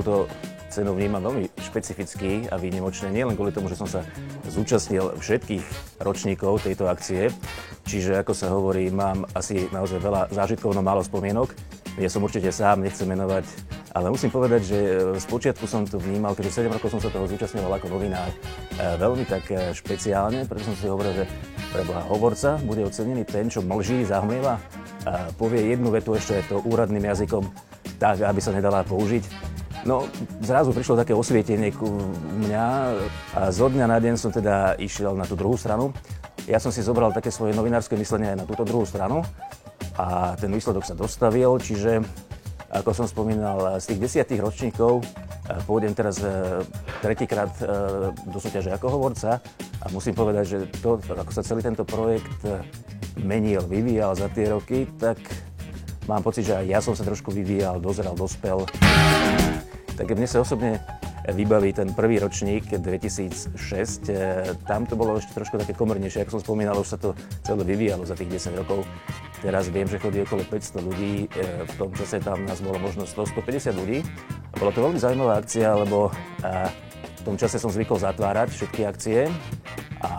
túto cenu vnímam veľmi špecificky a výnimočne, nielen kvôli tomu, že som sa zúčastnil všetkých ročníkov tejto akcie, čiže ako sa hovorí, mám asi naozaj veľa zážitkov, no málo spomienok. Ja som určite sám, nechcem menovať, ale musím povedať, že spočiatku som to vnímal, keďže 7 rokov som sa toho zúčastňoval ako novinár, veľmi tak špeciálne, preto som si hovoril, že preboha hovorca bude ocenený ten, čo mlží, zahmlieva a povie jednu vetu ešte to úradným jazykom tak, aby sa nedala použiť. No, zrazu prišlo také osvietenie ku mňa a zo dňa na deň som teda išiel na tú druhú stranu. Ja som si zobral také svoje novinárske myslenie aj na túto druhú stranu a ten výsledok sa dostavil, čiže ako som spomínal, z tých 10 ročníkov pôjdem teraz tretíkrát do súťaže ako hovorca a musím povedať, že to, ako sa celý tento projekt menil, vyvíjal za tie roky, tak mám pocit, že aj ja som sa trošku vyvíjal, dozeral, dospel. Tak mne sa osobne vybaví ten prvý ročník 2006. Tam to bolo ešte trošku také komornejšie, ako som spomínal, už sa to celé vyvíjalo za tých 10 rokov. Teraz viem, že chodí okolo 500 ľudí, v tom čase tam nás bolo možno 100-150 ľudí. Bolo to veľmi zaujímavá akcia, lebo v tom čase som zvykol zatvárať všetky akcie a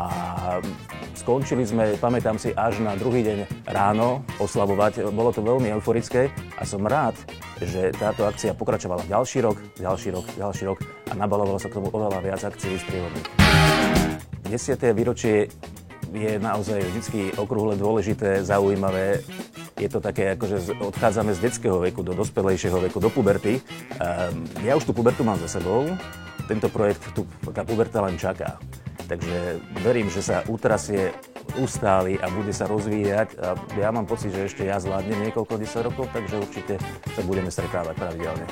skončili sme, pamätám si, až na druhý deň ráno oslavovať. Bolo to veľmi euforické a som rád, že táto akcia pokračovala ďalší rok a nabalovalo sa k tomu oveľa viac akcií sprievodných. 10. výročie je naozaj vždycky okrúhle dôležité, zaujímavé. Je to také, akože odchádzame z detského veku do dospelejšieho veku, do puberty. Ja už tú pubertu mám za sebou, tento projekt, tá puberta len čaká. Takže verím, že sa utrasie, ustáli a bude sa rozvíjať. A ja mám pocit, že ešte ja zvládnem niekoľko 10 rokov, takže určite sa budeme stretávať pravidelne.